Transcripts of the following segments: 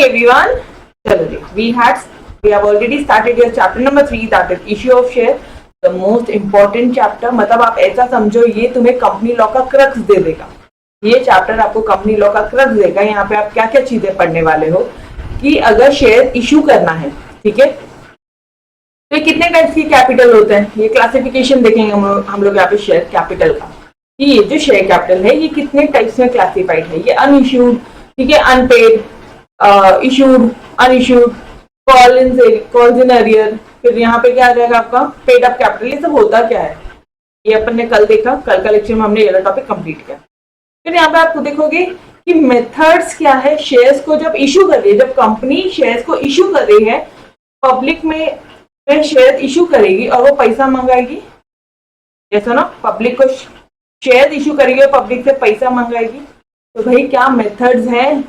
everyone. चलो जी, we have already started your chapter number 3, that is issue of share, the most important chapter. मतलब आप ऐसा समझो ये तुम्हें कंपनी लॉ का क्रक्स दे देगा. ये चैप्टर आपको कंपनी लॉ का क्रक्स देगा. यहाँ पे आप क्या क्या चीजें पढ़ने वाले हो कि अगर शेयर इशू करना है, ठीक है, तो कितने टाइप्स की कैपिटल होते हैं, ये क्लासिफिकेशन देखेंगे हम लोग यहाँ पे शेयर कैपिटल का, कि ये जो शेयर कैपिटल है ये कितने टाइप्स में क्लासिफाइड है. ये अनइश्यूड, ठीक है, unpaid, issued, unissued, calls in arrear, फिर यहाँ पे क्या आ जाएगा आपका पेड अप कैपिटल. ये सब होता क्या है ये अपन ने कल देखा, कल का लेक्चर में हमने ये टॉपिक कंप्लीट किया. फिर यहाँ पे आपको देखोगे कि मेथड्स क्या है शेयर्स को जब इशू कर रही है, जब कंपनी शेयर्स को इशू कर रही है, पब्लिक में शेयर इशू करेगी और वो पैसा मंगाएगी, जैसा ना पब्लिक को शेयर इशू करेगी और पब्लिक से पैसा मंगाएगी. तो भाई क्या मेथड्स हैं?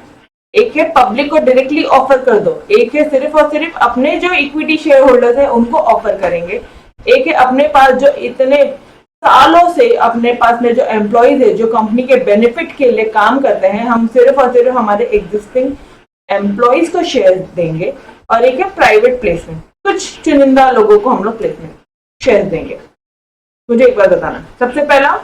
एक है पब्लिक को डायरेक्टली ऑफर कर दो, एक है सिर्फ और सिर्फ अपने जो इक्विटी शेयर होल्डर्स है उनको ऑफर करेंगे, एक है अपने पास जो इतने सालों से अपने पास में जो एम्प्लॉयज है जो कंपनी के बेनिफिट के लिए काम करते हैं, हम सिर्फ और सिर्फ हमारे एग्जिस्टिंग एम्प्लॉयज को शेयर देंगे, और एक है प्राइवेट प्लेसमेंट, कुछ चुनिंदा लोगों को हम लोग प्लेसमेंट शेयर देंगे. मुझे एक बात बताना, सबसे पहला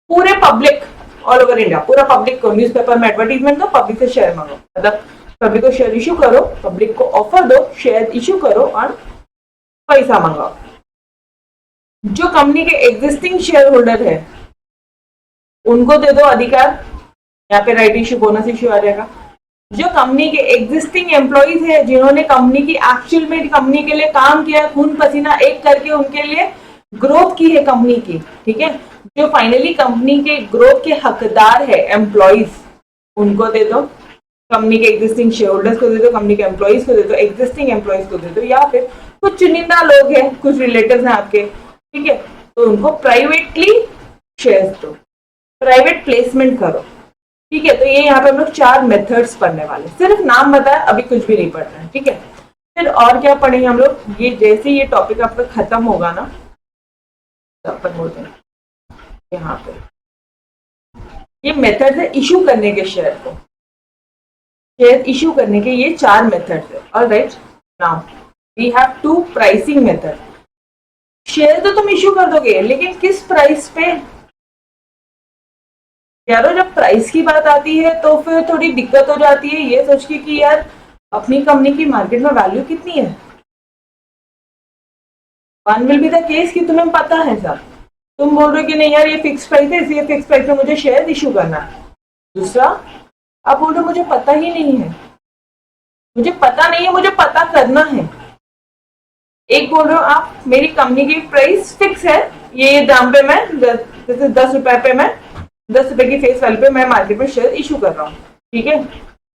पूरे पब्लिक ऑल ओवर इंडिया, पूरा पब्लिक को न्यूज़पेपर में एडवर्टीजमेंट दो, पब्लिक से शेयर मांगो, मतलब पब्लिक को शेयर इशू करो, पब्लिक को ऑफर दो, शेयर इशू करो और पैसा मंगाओ. जो कंपनी के एग्जिस्टिंग शेयर होल्डर है उनको दे दो अधिकार, यहाँ पे राइट इशू, बोनस इशू आ जाएगा. जो कंपनी के एग्जिस्टिंग एम्प्लॉइज है जिन्होंने कंपनी की एक्चुअल में कंपनी के लिए काम किया, खून पसीना एक करके उनके लिए ग्रोथ की है कंपनी की, ठीक है, जो फाइनली कंपनी के ग्रोथ के हकदार है एम्प्लॉइज, उनको दे दो. कंपनी के एग्जिस्टिंग शेयर होल्डर्स को दे दो, कंपनी के एम्प्लॉइज को दे दो, एग्जिस्टिंग एम्प्लॉइज को दे दो, या फिर कुछ चुनिंदा लोग हैं, कुछ रिलेटिव्स हैं आपके, ठीक है, तो उनको प्राइवेटली शेयर्स दो, प्राइवेट प्लेसमेंट करो, ठीक है. तो ये यहाँ पे हम लोग 4 मेथड्स पढ़ने वाले, सिर्फ नाम बताया, अभी कुछ भी नहीं पढ़ना है, ठीक है. फिर और क्या पढ़ेंगे हम लोग, ये जैसे ये टॉपिक आपका खत्म होगा ना, तो अपन बोलते हैं यहाँ पे ये मेथड है इशू करने के, शेयर को शेयर इशू करने के ये 4 मेथड है. Alright, now we have 2 pricing method. Share तो तुम इशू कर दोगे, लेकिन किस प्राइस पे यारो, जब प्राइस की बात आती है तो फिर थोड़ी दिक्कत हो जाती है ये सोच के कि यार अपनी कंपनी की मार्केट में वैल्यू कितनी है. One will be the case कि तुम्हें पता है सब, तुम बोल रहे हो कि नहीं यार ये फिक्स प्राइस है, इसलिए फिक्स प्राइस में मुझे शेयर इशू करना है. दूसरा, आप बोल रहे हो मुझे पता ही नहीं है, मुझे पता नहीं है, मुझे पता करना है. एक बोल रहे हो आप मेरी कंपनी की प्राइस फिक्स है, ये दाम पे मैं जैसे 10 रुपए पे मैं 10 रुपए की फेस वैल्यू पे मैं मार्केट में शेयर इशू कर रहा हूँ, ठीक है.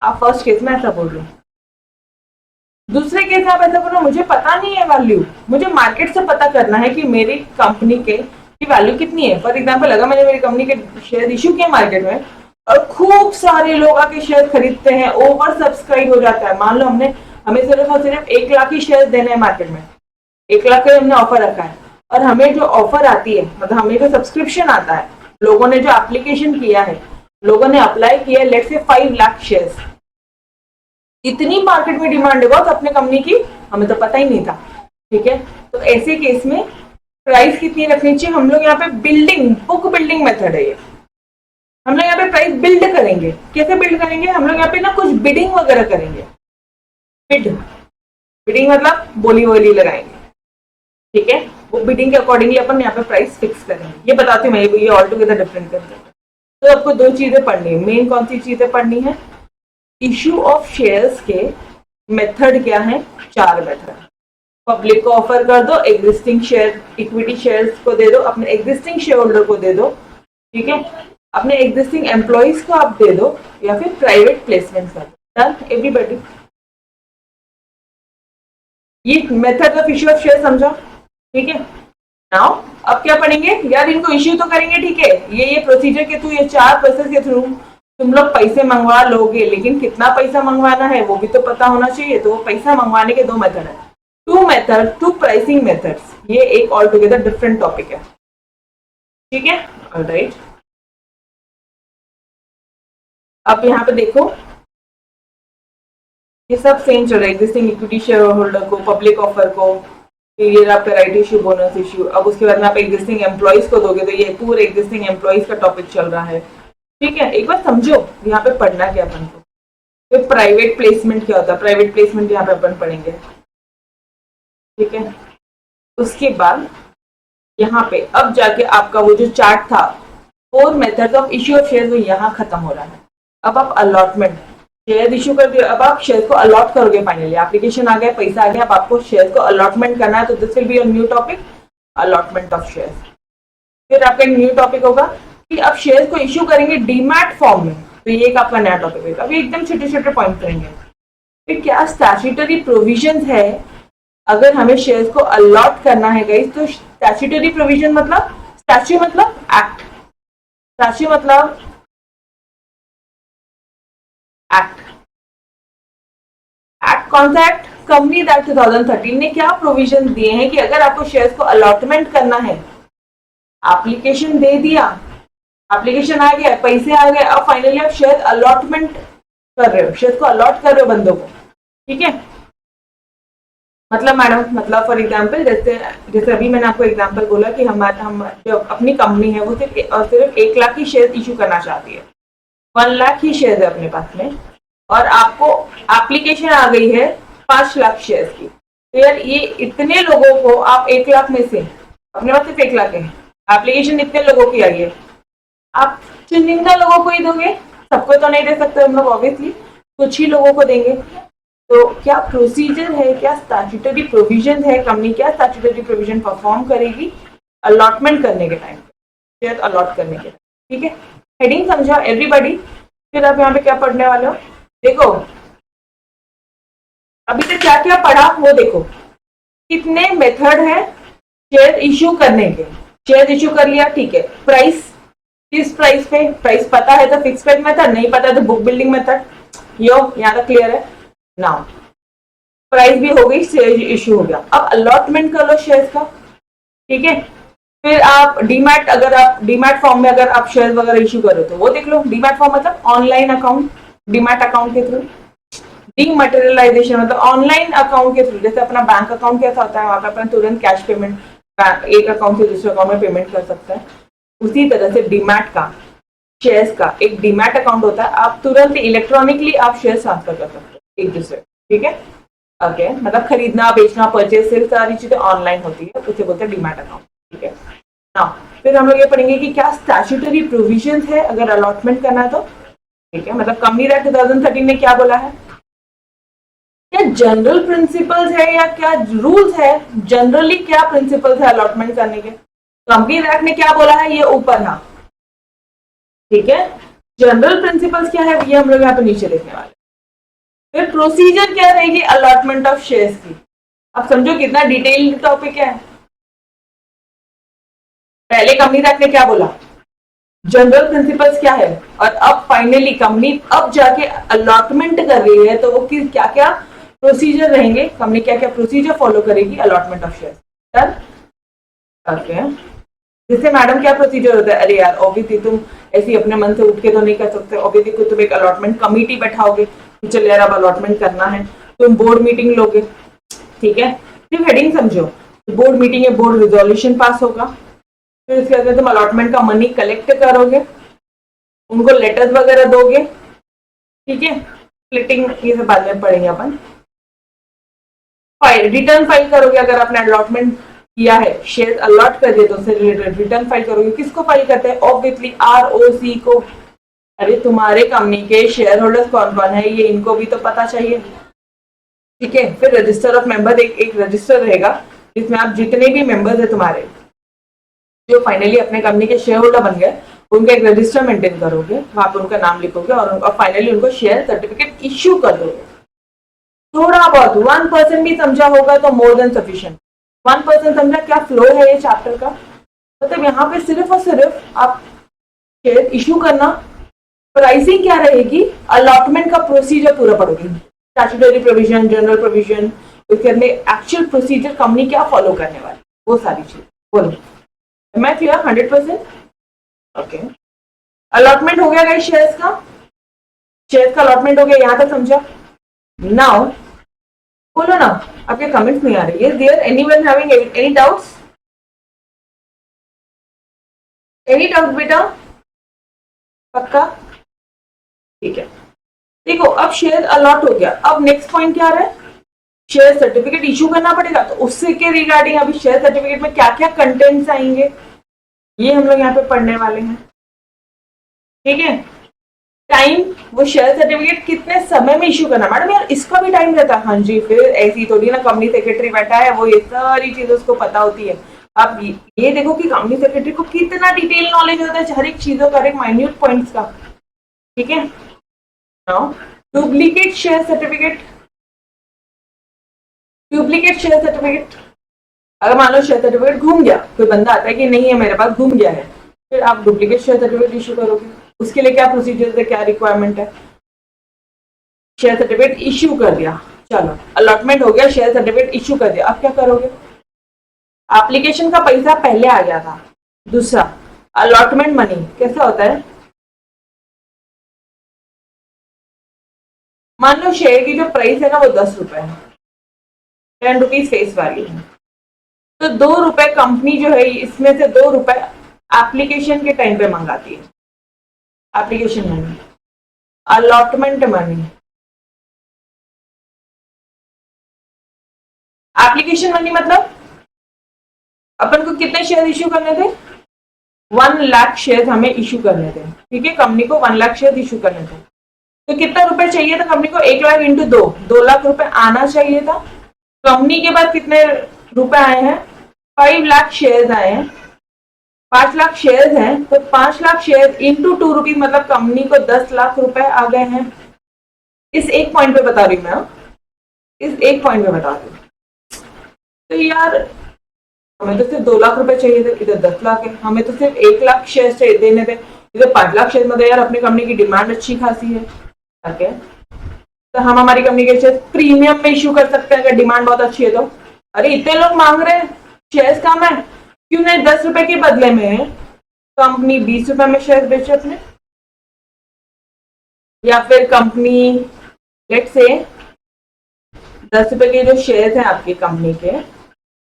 आप फर्स्ट केस में ऐसा बोल रहे हो. दूसरे केस में आप ऐसा बोल रहे हो मुझे पता नहीं है वैल्यू, मुझे मार्केट से पता करना है कि मेरी कंपनी के की वैल्यू कितनी है. फॉर एग्जाम्पल, अगर मैंने मेरी कंपनी के शेयर इशू किए मार्केट में और खूब सारे लोग आके शेयर खरीदते हैं, ओवर सब्सक्राइब हो जाता है, मान लो हमें सिर्फ और सिर्फ 1 लाख ही शेयर देने हैं मार्केट में, 1 लाख का हमने ऑफर रखा है, और हमें जो ऑफर आती है, मतलब हमें जो सब्सक्रिप्शन आता है, लोगों ने जो एप्लीकेशन किया है, लोगों ने अप्लाई किया है, लेट्स से 5 लाख शेयर्स, इतनी मार्केट में डिमांड है बहुत अपने कंपनी की, हमें तो पता ही नहीं था, ठीक है. तो ऐसे केस में प्राइस कितनी रखनी चाहिए, हम लोग यहाँ पे बुक बिल्डिंग मेथड है ये, हम लोग यहाँ पे प्राइस बिल्ड करेंगे. कैसे बिल्ड करेंगे, हम लोग यहाँ पे ना कुछ बिडिंग वगैरह करेंगे. बिडिंग मतलब बोली वोली लगाएंगे, ठीक है. वो बिडिंग के अकॉर्डिंगली अपन यहाँ पे प्राइस फिक्स करेंगे. ये बताती हूँ मैं, ये ऑल टुगेदर डिफरेंट करते हैं. तो आपको 2 चीजें पढ़नी है. मेन कौन सी चीजें पढ़नी है, इशू ऑफ शेयर्स के मेथड क्या है, 4 मेथड. पब्लिक को ऑफर कर दो, एग्जिस्टिंग शेयर इक्विटी शेयर्स को दे दो, अपने एग्जिस्टिंग शेयर होल्डर को दे दो, ठीक है, अपने एग्जिस्टिंग एम्प्लॉइज को आप दे दो, या फिर प्राइवेट प्लेसमेंट कर दो. Done everybody. ये method of issue of share समझो, ठीक है. नाउ अब क्या पढ़ेंगे यार, इनको इश्यू तो करेंगे, ठीक है, ये प्रोसीजर के थ्रू, ये 4 प्रोसेस के थ्रू तुम लोग पैसे मंगवा लोगे, लेकिन कितना पैसा मंगवाना है वो भी तो पता होना चाहिए. तो वो पैसा मंगवाने के 2 मेथड है, 2 प्राइसिंग मेथड्स. ये एक ऑल टुगेदर डिफरेंट टॉपिक है, ठीक है. ऑलराइट, अब यहाँ पे देखो ये सब सेम चल रहा है, एग्जिस्टिंग इक्विटी शेयर होल्डर को, पब्लिक ऑफर को, ये आपका राइट इश्यू, बोनस इश्यू। अब उसके बाद में आप एग्जिस्टिंग एम्प्लॉइज को दोगे तो ये पूरे एग्जिस्टिंग एम्प्लॉइज का टॉपिक चल रहा है। ठीक है, एक बार समझो यहाँ पे पढ़ना क्या अपन को। तो प्राइवेट प्लेसमेंट क्या होता है, प्राइवेट प्लेसमेंट यहाँ पे अपन पढ़ेंगे। ठीक है, उसके बाद यहाँ पे अब जाके आपका वो जो चार्ट था 4 methods of issue of share, वो यहाँ खत्म हो रहा है। अब आप अलॉटमेंट शेयर इशू कर दिए, अब आप शेयर को अलॉट करोगे। फाइनली एप्लीकेशन आ गया, पैसा आ गया, अब आपको शेयर को अलॉटमेंट करना है। तो this will be a new topic, allotment of share. फिर आपका एक न्यू टॉपिक होगा कि आप शेयर को इश्यू करेंगे डीमैट फॉर्म में, तो ये एक आपका नया टॉपिक होगा। अभी एकदम छोटे छोटे पॉइंट करेंगे। फिर क्या स्टैट्यूटरी प्रोविजंस है अगर हमें शेयर्स को अलॉट करना है गाइस। तो स्टैट्यूटरी प्रोविजन मतलब, स्टैच्यू मतलब एक्ट, स्टैच्यू मतलब एक्ट। एक्ट कौन सा एक्ट? कंपनीज एक्ट 2013 ने क्या प्रोविजन दिए हैं कि अगर आपको शेयर्स को अलॉटमेंट करना है, एप्लीकेशन दे दिया, एप्लीकेशन आ गया, पैसे आ गए, अब फाइनली आप शेयर अलॉटमेंट कर रहे हो, शेयर को अलॉट कर रहे हो बंदों को। ठीक है, मतलब मैडम, मतलब फॉर एग्जांपल जैसे अभी मैंने आपको एग्जांपल बोला कि हम जो अपनी कंपनी है वो सिर्फ 1 लाख ही शेयर इशू करना चाहती है, 1 लाख ही शेयर है अपने पास में, और आपको एप्लीकेशन आ गई है 5 लाख शेयर की। तो यार ये इतने लोगों को आप 1 लाख में से, अपने पास सिर्फ 1 लाख है, एप्लीकेशन इतने लोगों की आई है, आप चुनिंदा लोगों को ही दोगे, सबको तो नहीं दे सकते हम लोग, ऑब्वियसली कुछ ही लोगों को देंगे। तो क्या प्रोसीजर है, क्या स्टैट्यूटरी प्रोविजन है, कंपनी क्या स्टैट्यूटरी प्रोविजन परफॉर्म करेगी अलॉटमेंट करने के टाइम, शेयर अलॉट करने के टाइम। ठीक है, हेडिंग समझा एवरीबॉडी। फिर आप यहाँ पे क्या पढ़ने वाले हो, देखो अभी तक क्या क्या पढ़ा वो देखो। कितने मेथड है शेयर इश्यू करने के, शेयर इश्यू कर लिया, ठीक है। प्राइस, किस प्राइस पे, प्राइस पता है तो फिक्स प्राइस मेथड, नहीं पता है तो बुक बिल्डिंग मेथड। यो यहाँ तक क्लियर है नाउ। प्राइस भी हो गई, शेयर इश्यू हो गया, अब अलॉटमेंट कर लो शेयर्स का। ठीक है, फिर आप डीमैट, अगर आप डीमैट फॉर्म में अगर आप शेयर वगैरह इश्यू करो तो वो देख लो। डीमैट फॉर्म मतलब ऑनलाइन अकाउंट, डीमैट अकाउंट के थ्रू। डीमटेरियलाइजेशन मतलब ऑनलाइन अकाउंट के थ्रू, जैसे अपना बैंक अकाउंट कैसा होता है, वहां पर अपना तुरंत कैश पेमेंट एक अकाउंट से दूसरे अकाउंट में पेमेंट कर सकता है। उसी तरह से डीमैट का, शेयर्स का एक डीमैट अकाउंट होता है, आप तुरंत इलेक्ट्रॉनिकली आप शेयर ट्रांसफर कर सकते हैं एक दूसरे। ठीक है, ओके, मतलब खरीदना, बेचना, परचेज, सेल, सारी चीजें ऑनलाइन होती है, उसे बोलते हैं डीमैट अकाउंट। ठीक है ना, फिर हम लोग ये पढ़ेंगे कि क्या स्टैट्यूटरी प्रोविजंस है अगर अलॉटमेंट करना है तो। ठीक है, मतलब कंपनी एक्ट 2013 ने क्या बोला है, क्या जनरल प्रिंसिपल्स है या क्या रूल्स है, जनरली क्या प्रिंसिपल्स है अलॉटमेंट करने के। कंपनी एक्ट ने क्या बोला है ये ऊपर है, ठीक है। जनरल प्रिंसिपल्स क्या है ये हम लोग यहाँ पे नीचे देखने वाले। फिर प्रोसीजर क्या रहेगी अलॉटमेंट ऑफ शेयर्स की। अब समझो कितना डिटेल टॉपिक है। पहले कंपनी एक्ट ने क्या बोला, जनरल प्रिंसिपल्स क्या है, और अब फाइनली कंपनी अब जाके अलॉटमेंट कर रही है तो वो क्या क्या प्रोसीजर रहेंगे, कंपनी क्या क्या प्रोसीजर फॉलो करेगी अलॉटमेंट ऑफ शेयर्स। ओके, जिससे मैडम क्या प्रोसीजर होता है, अरे यार ऑब्वियसली तुम ऐसी अपने मन से उठ के तो नहीं कर सकते, ऑब्वियसली को तुम एक अलॉटमेंट कमिटी बैठाओगे, चल यार अब अलॉटमेंट करना है, तुम बोर्ड मीटिंग लोगे। ठीक है, सिर्फ हेडिंग समझो, बोर्ड मीटिंग है, बोर्ड रिजोल्यूशन पास होगा, फिर उसके बाद तुम अलॉटमेंट का मनी कलेक्ट करोगे, उनको लेटर्स वगैरह दोगे। ठीक है, स्प्लिटिंग ये सब बाद में पढ़ेंगे अपन। फाइल, रिटर्न फाइल करोगे, अगर आपने अलॉटमेंट किया है, शेयर अलॉट कर दिए तो उससे रिलेटेड रिटर्न फाइल करोगे। किसको फाइल करते हैं, ऑब्वियसली आरओसी को। अरे तुम्हारे कंपनी के शेयर होल्डर्स कौन कौन है ये इनको भी तो पता चाहिए। ठीक है, फिर रजिस्टर ऑफ मेंबर, एक रजिस्टर रहेगा जिसमें आप जितने भी मेंबर्स है तुम्हारे जो फाइनली अपने कंपनी के शेयर होल्डर बन गए, उनका एक रजिस्टर मेंटेन करोगे, वहां पर उनका नाम लिखोगे और फाइनली उनको शेयर सर्टिफिकेट इश्यू कर दोगे। थोड़ा बहुत 1% भी समझा होगा तो मोर देन सफिशिएंट। 1% समझा क्या फ्लो है ये चैप्टर का, मतलब यहाँ पे सिर्फ और सिर्फ आप शेयर इश्यू करना, प्राइसिंग क्या रहेगी, अलॉटमेंट का प्रोसीजर पूरा पढ़ोगे, स्टैट्यूटरी प्रोविजन, जनरल प्रोविजन, उसके अंदर एक्चुअल प्रोसीजर कंपनी क्या फॉलो करने वाली, वो सारी चीज बोलो। मैं क्लियर 100%? ओके, अलॉटमेंट हो गया गाइस शेयर्स का, शेयर्स का अलॉटमेंट हो गया, यहाँ तक समझा। नाउ बोलो ना, आपके कमेंट्स नहीं आ रहे। Is there anyone having any doubts? Any doubt बेटा? पक्का? ठीक है। देखो अब शेयर अलॉट हो गया, अब नेक्स्ट पॉइंट क्या आ रहा है? शेयर सर्टिफिकेट इशू करना पड़ेगा। तो उससे के रिगार्डिंग अभी शेयर सर्टिफिकेट में क्या क्या कंटेंट्स आएंगे ये हम लोग यहाँ पे पढ़ने वाले हैं। ठीक है। टाइम, वो शेयर सर्टिफिकेट कितने समय में इशू करना, मैडम यार इसका भी टाइम रहता है। हाँ जी, फिर ऐसी थोड़ी ना कंपनी सेक्रेटरी बैठा है वो ये सारी चीजें उसको पता होती है। आप ये देखो कि कंपनी सेक्रेटरी को कितना डिटेल नॉलेज होता है हर एक चीजों का, हर एक माइन्यूट पॉइंट्स का। ठीक है। Now duplicate share certificate. Duplicate share certificate, अगर मान लो शेयर सर्टिफिकेट घूम गया, कोई बंदा आता है कि नहीं है मेरे पास घूम गया है, फिर आप डुप्लीकेट शेयर सर्टिफिकेट इशू करोगे। उसके लिए क्या प्रोसीजर है, क्या रिक्वायरमेंट है? शेयर सर्टिफिकेट इशू कर दिया, चलो अलॉटमेंट हो गया, शेयर सर्टिफिकेट इशू कर दिया, अब क्या करोगे? एप्लीकेशन का पैसा पहले आ गया था। दूसरा, अलॉटमेंट मनी कैसा होता है? मान लो शेयर की जो प्राइस है ना वो 10 रुपए है, 10 रुपीज फेस वैल्यू है, तो 2 रुपए कंपनी जो है इसमें से 2 रुपए एप्लीकेशन के टाइम पे मंगाती है। Application money, allotment money. Application money मतलब अपन को कितने शेयर इश्यू करने थे? 1 लाख शेयर हमें इश्यू करने थे। ठीक है, कंपनी को 1 लाख शेयर इश्यू करने थे, तो कितना रुपए चाहिए था कंपनी को? 1 लाख इंटू 2, 2 लाख रुपए आना चाहिए था। कंपनी के पास कितने रुपए आए हैं? 5 लाख शेयर आए हैं। 5 लाख शेयर हैं, तो 5 लाख शेयर इंटू 2 रुपीज मतलब कंपनी को 10 लाख रुपए आ गए हैं। इस एक पॉइंट पे बता रही हूँ मैं, इस एक पॉइंट पे बता रही हूँ। तो यार हमें तो सिर्फ 2 लाख रुपए चाहिए थे, इधर 10 लाख है। हमें तो सिर्फ 1 लाख शेयर चाहिए देने थे, इधर 5 लाख शेयर। मतलब यार अपनी कंपनी की डिमांड अच्छी खासी है। ओके, तो हम हमारी कंपनी के शेयर प्रीमियम में इश्यू कर सकते हैं अगर डिमांड बहुत अच्छी है तो। अरे इतने लोग मांग रहे हैं, शेयर कम है, क्यों नहीं 10 रुपए के बदले में कंपनी 20 रुपए में शेयर बेचे अपने। या फिर कंपनी लेट से 10 रुपए के जो शेयर हैं आपकी कंपनी के,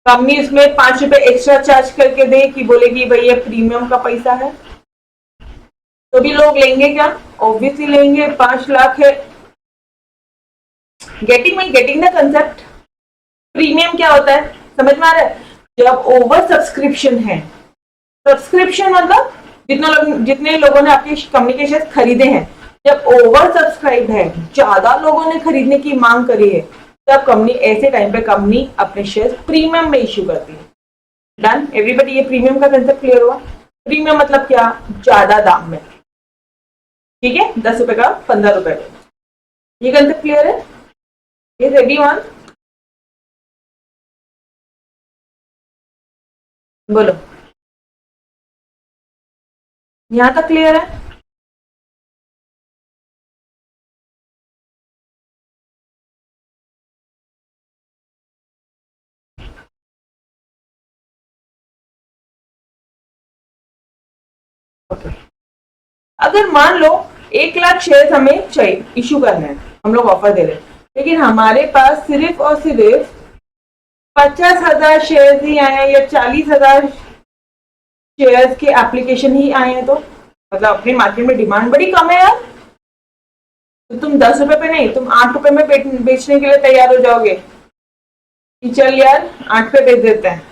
कंपनी इसमें 5 रुपए एक्स्ट्रा चार्ज करके दे कि बोले कि भाई ये प्रीमियम का पैसा है, तो भी लोग लेंगे क्या? ऑब्वियसली लेंगे। 5 लाख है। Getting the concept? प्रीमियम क्या होता है समझ में आ रहा है? जब ओवर सब्सक्रिप्शन है, सब्सक्रिप्शन मतलब जितने लोगों ने आपकी कंपनी के शेयर खरीदे हैं, जब ओवर सब्सक्राइब है, ज्यादा लोगों ने खरीदने की मांग करी है, तब कंपनी ऐसे टाइम पे कंपनी अपने शेयर प्रीमियम में इश्यू करती है। डन एवरीबडी, ये प्रीमियम का कंसेप्ट क्लियर हुआ? प्रीमियम मतलब क्या? ज्यादा दाम में। ठीक है, 10 रुपए का 15 रुपए का, ये कंसेप्ट क्लियर है? ये रेडी वन बोलो, यहां तक क्लियर है? ओके। अगर मान लो 1 लाख शेयर हमें चाहिए इश्यू करना है, हम लोग ऑफर दे रहे हैं, लेकिन हमारे पास सिर्फ और सिर्फ 50,000 शेयर ही आए हैं या 40,000 शेयर के एप्लीकेशन ही आए हैं, तो मतलब अपनी मार्केट में डिमांड बड़ी कम है यार, तो तुम 10 रुपए पे नहीं, तुम 8 रुपए में बेचने के लिए तैयार हो जाओगे कि चल यार 8 पे बेच देते हैं।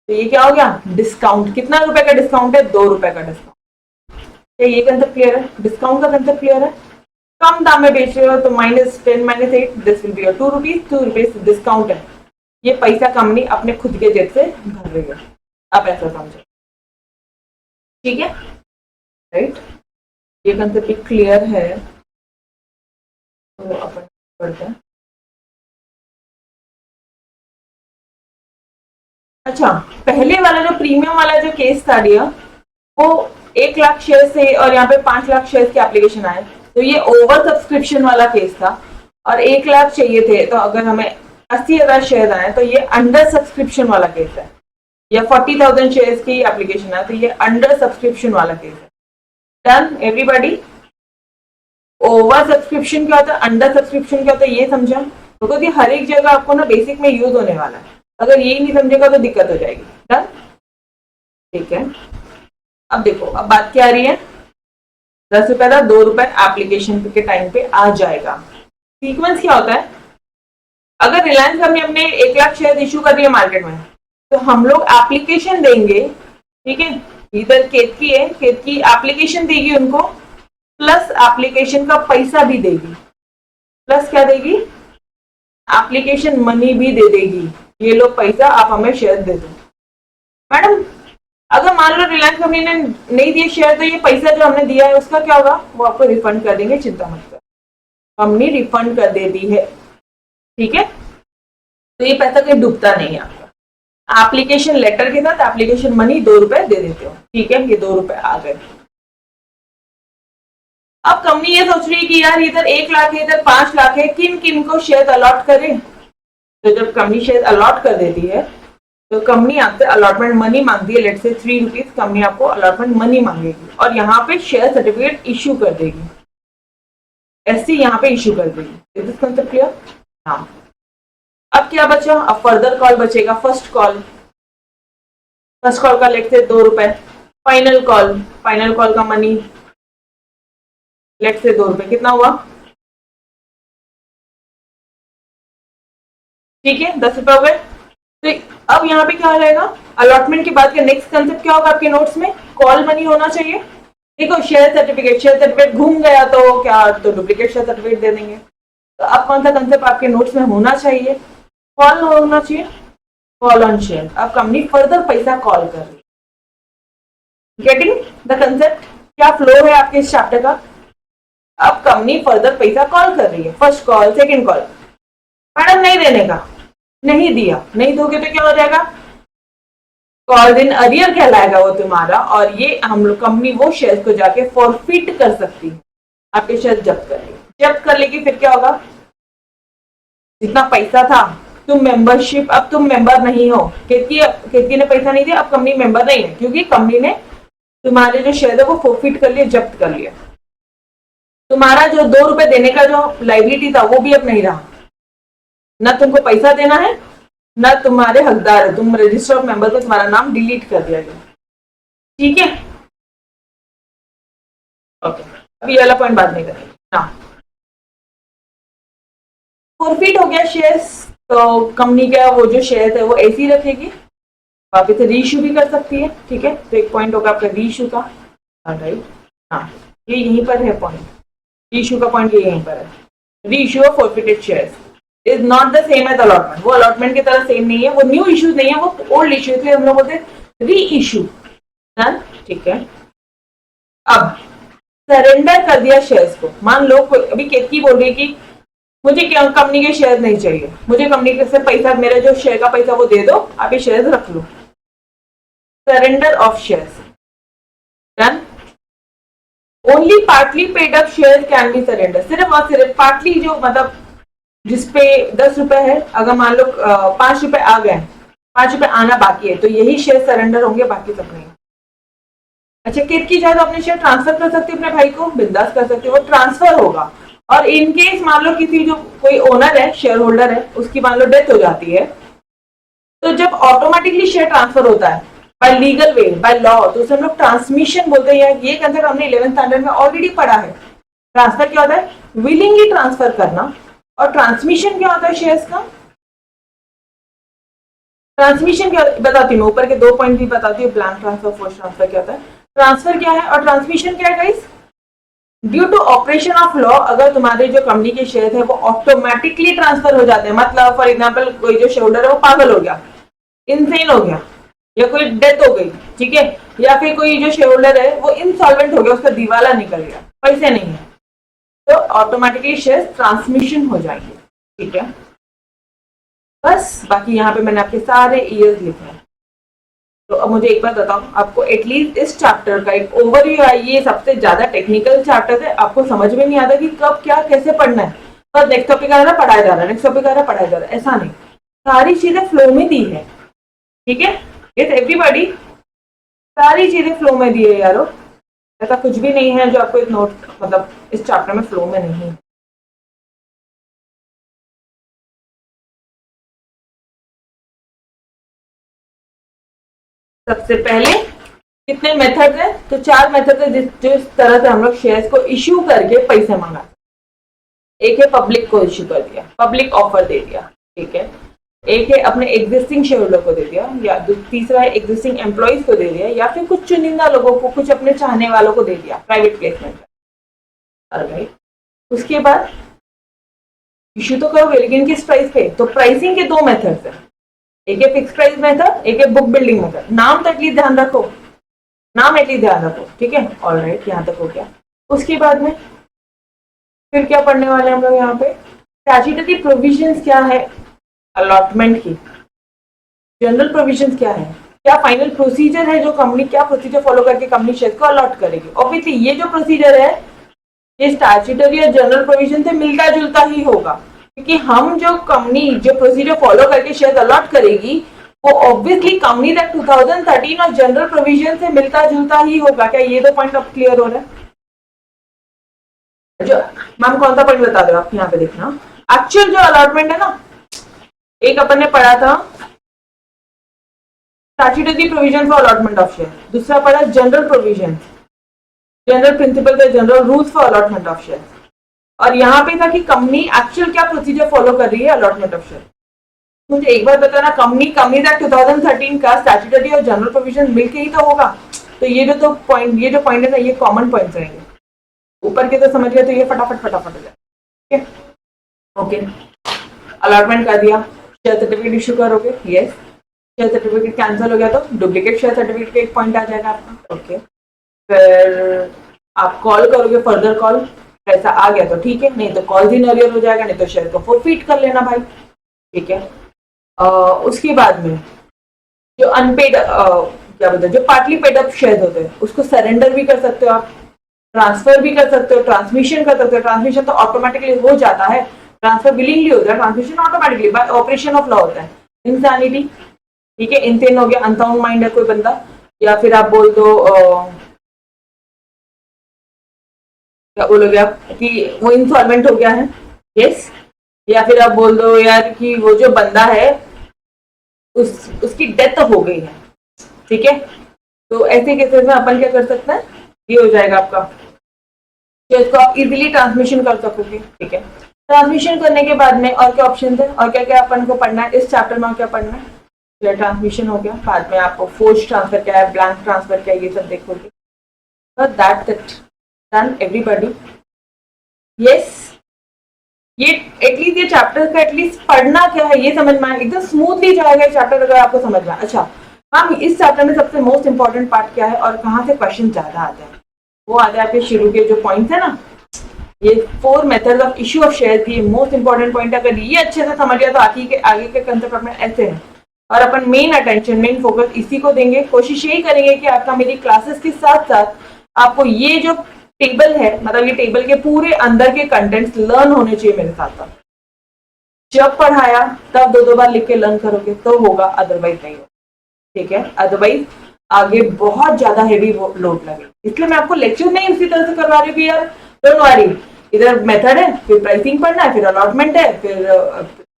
तो ये क्या हो गया? डिस्काउंट। कितना रुपए का डिस्काउंट है? 2 रुपए का डिस्काउंट। ये कंसेप्ट क्लियर है? डिस्काउंट का कंसेप्ट क्लियर है? कम दाम में बेच रहे हो तो -10 -8 this will be your 2 rupees. 2 rupees discount है, ये पैसा कंपनी अपने खुद के जेब से भर रही है। आप ऐसा समझो, ठीक है? राइट, ये कंसेप्ट भी क्लियर है तो अपन पढ़ते हैं। अच्छा, पहले वाला जो प्रीमियम वाला जो केस था डियर, वो 1 लाख शेयर से और यहाँ पे 5 लाख शेयर के एप्लीकेशन आए, तो ये ओवर सब्सक्रिप्शन वाला केस था। और 1 लाख चाहिए थे, तो अगर हमें 80,000 शेयर आए तो ये अंडर सब्सक्रिप्शन वाला केस है। या 40,000 शेयर की एप्लीकेशन है तो ये अंडर सब्सक्रिप्शन वाला केस है। Done everybody? ओवर सब्सक्रिप्शन क्या होता है, अंडर सब्सक्रिप्शन क्या होता है, ये समझा? बिकॉज ये हर एक जगह आपको ना बेसिक में यूज होने वाला है, अगर ये नहीं समझेगा तो दिक्कत हो जाएगी। डन, ठीक है। अब देखो, अब बात क्या आ रही है, 10 रुपए था, 2 रुपए एप्लीकेशन के टाइम पे आ जाएगा। सीक्वेंस क्या होता है, अगर रिलायंस कंपनी अपने 1 लाख शेयर इशू कर रही है मार्केट में, तो हम लोग एप्लीकेशन देंगे, ठीक है। इधर केतकी है, केतकी एप्लीकेशन देगी उनको, प्लस एप्लीकेशन का पैसा भी देगी, प्लस क्या देगी, एप्लीकेशन मनी भी दे देगी। ये लो पैसा, आप हमें शेयर दे दो। मैडम अगर मान लो रिलायंस कंपनी ने नहीं दिए शेयर, तो ये पैसा जो हमने दिया है उसका क्या होगा, वो आपको रिफंड कर देंगे, चिंता मत कर, कंपनी रिफंड कर देती है, ठीक है। तो ये पैसा कहीं डूबता नहीं है आपका। एप्लीकेशन लेटर के साथ एप्लीकेशन मनी 2 रुपए दे देते हो, ठीक है, ये 2 रुपए आ गए। अब कंपनी ये सोच रही है कि यार इधर 1 लाख है, इधर 5 लाख है, किन किन को शेयर अलॉट करें। तो जब कंपनी शेयर अलॉट कर देती है, तो कंपनी आपसे अलॉटमेंट मनी मांगती है, लेट से 3 रुपीज कंपनी आपको अलॉटमेंट मनी मांगेगी, और यहाँ पे शेयर सर्टिफिकेट इश्यू कर देगी, एससी यहाँ पे इश्यू कर देगी। Is this concept clear? हाँ। अब क्या बचा, अब फर्दर कॉल बचेगा, फर्स्ट कॉल का लेट से 2 रुपए, फाइनल कॉल का मनी लेट से 2 रुपए, कितना हुआ, ठीक है, 10 रुपए हो गए। तो अब यहाँ पे क्या हो जाएगा, अलॉटमेंट के बाद का नेक्स्ट कंसेप्ट क्या होगा आपके नोट्स में, कॉल मनी होना चाहिए। देखो शेयर सर्टिफिकेट घूम गया तो क्या, तो डुप्लीकेट शेयर सर्टिफिकेट दे देंगे। तो अब कौन सा कंसेप्ट आपके नोट्स में होना चाहिए, कॉल होना चाहिए, कॉल ऑन शेयर। अब कंपनी फर्दर पैसा कॉल कर रही है, गेटिंग द कंसेप्ट, क्या फ्लो है आपके इस चैप्टर का। अब कंपनी फर्दर पैसा कॉल कर रही है, first call, second call, madam नहीं देने का, नहीं दिया, नहीं दोगे तो क्या हो जाएगा, कॉल इन अरियर कहलाएगा वो तुम्हारा, और ये हम लोग कंपनी वो शेयर को जाके फॉरफिट कर सकती है, आपके शेयर जब्त कर लेगी। फिर क्या होगा, जितना पैसा था, तुम मेंबरशिप, अब तुम मेंबर नहीं हो, केतकी ने पैसा नहीं दिया, अब कंपनी मेंबर नहीं है, क्योंकि कंपनी ने तुम्हारे जो शेयर है वो फॉरफिट कर लिए, जब्त कर लिया। तुम्हारा जो 2 रुपए देने का जो लाइबिलिटी था वो भी अब नहीं रहा, ना तुमको पैसा देना है, ना तुम्हारे हकदार है, तुम रजिस्टर ऑफ मेंबर को तुम्हारा नाम डिलीट कर दिया गया, ठीक है। ओके, अभी ये वाला पॉइंट बात नहीं करेंगे ना। फॉरफिट हो गया शेयर्स, तो कंपनी का वो जो शेयर है वो ऐसे ही रखेगी, वापस से रीइश्यू भी कर सकती है, ठीक है। तो एक पॉइंट होगा आपका रीइश्यू का, राइट, हाँ, ये यहीं पर है पॉइंट, रीइश्यू का पॉइंट ये यहीं पर है। Reissue of forfeited shares is not the same as allotment, वो अलॉटमेंट की तरह सेम नहीं है, वो न्यू इश्यूज नहीं है, वो ओल्ड इश्यू, इसलिए हम लोग बोलते हैं री इश्यू, ठीक है। अब सरेंडर कर दिया शेयर्स को, मान लो अभी केतकी बोल रही है कि मुझे कंपनी के शेयर नहीं चाहिए, मुझे कंपनी से पैसा, मेरा जो शेयर का पैसा वो दे दो, आप ये शेयर रख लो, surrender of shares, done. Only partly paid up share can be surrender, सिर्फ और सिर्फ पार्टली, जो मतलब जिसपे 10 रुपए है, अगर मान लो 5 रुपए आ गए, 5 रुपए आना बाकी है, तो यही शेयर सरेंडर होंगे, बाकी सब नहीं। अच्छा, केतकी चाहे तो अपने शेयर ट्रांसफर कर सकती है अपने भाई को, बिंदास कर सकती है, वो ट्रांसफर होगा। और इन केस मान लो किसी जो कोई ओनर है, शेयर होल्डर है, उसकी मान लो डेथ हो जाती है, तो जब ऑटोमेटिकली शेयर ट्रांसफर होता है bye legal way, by law, तो उसे हम लोग ट्रांसमिशन बोलते हैं। ये कंसेप्ट हमने 11th स्टैंडर्ड में ऑलरेडी पढ़ा है। ट्रांसफर क्या होता है, विलिंगली ट्रांसफर करना, और ट्रांसमिशन क्या होता है शेयर्स का, ट्रांसमिशन क्या बताती हूँ, ऊपर के 2 पॉइंट भी बताती हूँ, ब्लैंक ट्रांसफर, फोर्स ट्रांसफर क्या होता है, ट्रांसफर क्या है और ट्रांसमिशन क्या है guys. Due to operation of law, अगर तुम्हारे जो कंपनी के शेयर है वो ऑटोमेटिकली ट्रांसफर हो जाते हैं, मतलब फॉर एग्जांपल कोई जो शेयर होल्डर है वो पागल हो गया, इंसेन हो गया, या कोई डेथ हो गई, ठीक है, या फिर कोई जो शेयर होल्डर है वो इंसॉल्वेंट हो गया, उसका दिवाला निकल गया, पैसे नहीं है, तो ऑटोमेटिकली शेयर ट्रांसमिशन हो जाएंगे, ठीक है। बस बाकी यहाँ पे मैंने आपके सारे ईयर्स लिखे हैं। तो अब मुझे एक बात बताओ, आपको एटलीस्ट इस चैप्टर का एक ओवरव्यू है, ये सबसे ज्यादा टेक्निकल चैप्टर है, आपको समझ में नहीं आता कि कब क्या कैसे पढ़ना है, बस नेक्स्ट टॉपिक आ रहा है पढ़ाया जा रहा है, नेक्स्ट टॉपिक आ रहा है पढ़ाया जा रहा है, ऐसा नहीं, सारी चीजें फ्लो में दी है, ठीक है। यस एवरीबॉडी, सारी चीजें फ्लो में दी है यारो, ऐसा कुछ भी नहीं है जो आपको एक नोट मतलब इस चैप्टर में फ्लो में नहीं है। सबसे पहले कितने मेथड है, तो 4 मेथड है जिस तरह से हम लोग शेयर्स को इश्यू करके पैसे मंगा। एक है पब्लिक को इश्यू कर दिया, पब्लिक ऑफर दे दिया, ठीक है। एक है अपने एग्जिस्टिंग शेयर होल्डर को दे दिया, या तीसरा है एग्जिस्टिंग एम्प्लॉइज को दे दिया, या फिर कुछ चुनिंदा लोगों को, कुछ अपने चाहने वालों को दे दिया, प्राइवेट प्लेसमेंट। राइट, उसके बाद इश्यू तो करोगे लेकिन किस प्राइस पे, तो प्राइसिंग के 2 मेथड्स है, एक है फिक्स प्राइस मेथड, एक है बुक बिल्डिंग मेथड। नाम तो एटलीस्ट ध्यान रखो, नाम एटलीस्ट ध्यान रखो, ठीक है। ऑलराइट, यहाँ तक हो गया। उसके बाद में फिर क्या पढ़ने वाले हम लोग यहाँ पे, स्टैट्यूटरी प्रोविजंस क्या है अलॉटमेंट की, जनरल प्रोविजंस क्या है, क्या फाइनल प्रोसीजर है जो कंपनी, क्या प्रोसीजर फॉलो करके कंपनी शेयर को अलॉट करेगी। ऑब्वियसली ये जो प्रोसीजर है ये स्टैट्यूटरी और जनरल प्रोविजन से मिलता जुलता ही होगा, क्योंकि हम जो कंपनी जो प्रोसीजर फॉलो करके शेयर अलॉट करेगी वो ऑब्वियसली कंपनी एक्ट 2013 और जनरल प्रोविजन से मिलता जुलता ही होगा। क्या ये 2 पॉइंट अब क्लियर हो रहा है? जो मैम कौन सा पॉइंट बता दो आप यहाँ पे देखना, एक्चुअल जो अलॉटमेंट है ना, एक अपन ने पढ़ा था statutory provision for allotment of share, दूसरा पढ़ा जनरल प्रोविजन, जनरल प्रिंसिपल या general rules for allotment of share, और यहाँ पे था कि कंपनी एक्चुअल क्या प्रोसीजर फॉलो कर रही है अलॉटमेंट ऑफ शेयर। मुझे एक बार बताना, कंपनी एक्ट 2013 का स्टैट्यूटरी और जनरल प्रोविजन मिलके ही तो होगा। तो ये जो पॉइंट है ना, ये कॉमन पॉइंट्स रहेंगे, ऊपर के तो समझ गए तो ये फटाफट हो जाए, ठीक है। ओके, अलॉटमेंट कर दिया, शेयर सर्टिफिकेट इशू करोगे, यस। शेयर सर्टिफिकेट कैंसिल हो गया तो डुप्लीकेट शेयर सर्टिफिकेट का एक पॉइंट आ जाएगा आपका, ओके। फिर आप कॉल करोगे, फर्दर कॉल, पैसा आ गया तो ठीक है, नहीं तो कॉल दिन अरियर हो जाएगा, नहीं तो शेयर को फॉरफिट कर लेना भाई, ठीक है। उसके बाद में जो अनपेड क्या बोलते हैं, जो पार्टली पेड अप शेयर होते हैं उसको सरेंडर भी कर सकते हो आप, ट्रांसफर भी कर सकते हो, ट्रांसमिशन कर सकते हो। ट्रांसमिशन तो ऑटोमेटिकली हो जाता है, ट्रांसफर बिलिंगली होता है, transmission automatically bye operation of law होता है। इंसानिटी, ठीक है, इनसेन हो गया, अनसाउंड माइंड है कोई बंदा, या फिर आप बोल दो क्या बोलोगे आप कि वो इंसॉल्वेंट हो गया है, यस। या फिर आप बोल दो यार कि वो जो बंदा है उसकी डेथ हो गई है, ठीक है। तो ऐसे केसेस में अपन क्या कर सकते हैं, ये हो जाएगा आपका, इसको आप इजीली ट्रांसमिशन कर सकोगे, ठीक है। ट्रांसमिशन करने के बाद में और क्या ऑप्शन है, और क्या क्या अपन को पढ़ना है इस चैप्टर में, और क्या पढ़ना है, जो ट्रांसमिशन हो गया, बाद में आपको फोर्स ट्रांसफर क्या है, ब्लैंक ट्रांसफर क्या है, ये सब देखोगे। But that's it, done everybody, yes. ये एटलीस्ट ये चैप्टर का एटलीस्ट पढ़ना क्या है ये समझ में आए, एकदम स्मूथली जाएगा ये चैप्टर अगर आपको समझ में। अच्छा मैम, इस चैप्टर में सबसे मोस्ट इंपॉर्टेंट पार्ट क्या है और कहाँ से क्वेश्चन ज्यादा आते हैं, वो आते हैं आपके शुरू के जो पॉइंट्स है ना, ये 4 methods of issue of share की मोस्ट इंपॉर्टेंट पॉइंट, अगर ये अच्छे से समझ गया तो आगे के कंसेप्ट अपने ऐसे हैं, और अपन मेन अटेंशन मेन फोकस इसी को देंगे। कोशिश यही करेंगे कि आपका मेरी क्लासेस के साथ साथ आपको ये जो टेबल है, मतलब ये टेबल के पूरे अंदर के कंटेंट्स लर्न होने चाहिए मेरे साथ साथ। जब पढ़ाया तब 2 बार लिख के लर्न करोगे तो होगा, अदरवाइज नहीं होगा, ठीक है। अदरवाइज आगे बहुत ज्यादा हेवी लोड लगे, इसलिए मैं आपको लेक्चर नहीं उसी तरह से करवा रही हूँ यार, डोंट वरी। इधर मेथड है, फिर प्राइसिंग पढ़ना है, फिर अलॉटमेंट है, फिर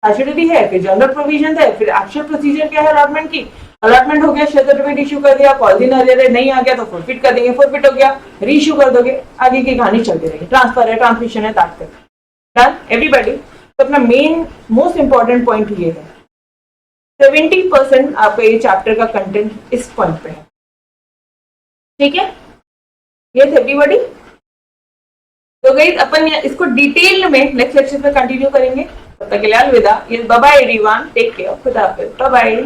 स्टैट्यूटरी है, फिर जनरल प्रोविजन है, फिर एक्चुअल प्रोसीजर क्या है अलॉटमेंट की। अलॉटमेंट हो गया, शेयर सर्टिफिकेट इशू कर दिया, कॉल दिन अरे नहीं आ गया तो फॉरफिट कर देंगे, फॉरफिट हो गया री इशू कर दोगे, आगे की कहानी चलती रहेगी। ट्रांसफर है, ट्रांसमिशन है, दैट्स इट, डन एवरीबॉडी। तो अपना मेन मोस्ट इंपॉर्टेंट पॉइंट ये है, 70% आपका ये चैप्टर का कंटेंट इस पॉइंट पे है, ठीक है। यस एवरीबॉडी, तो गाइस अपन इसको डिटेल में नेक्स्ट लेक्चर में कंटिन्यू करेंगे। तब तक के लिए अलविदा, bye bye everyone, take care, खुदा हाफिज, बाय बाय।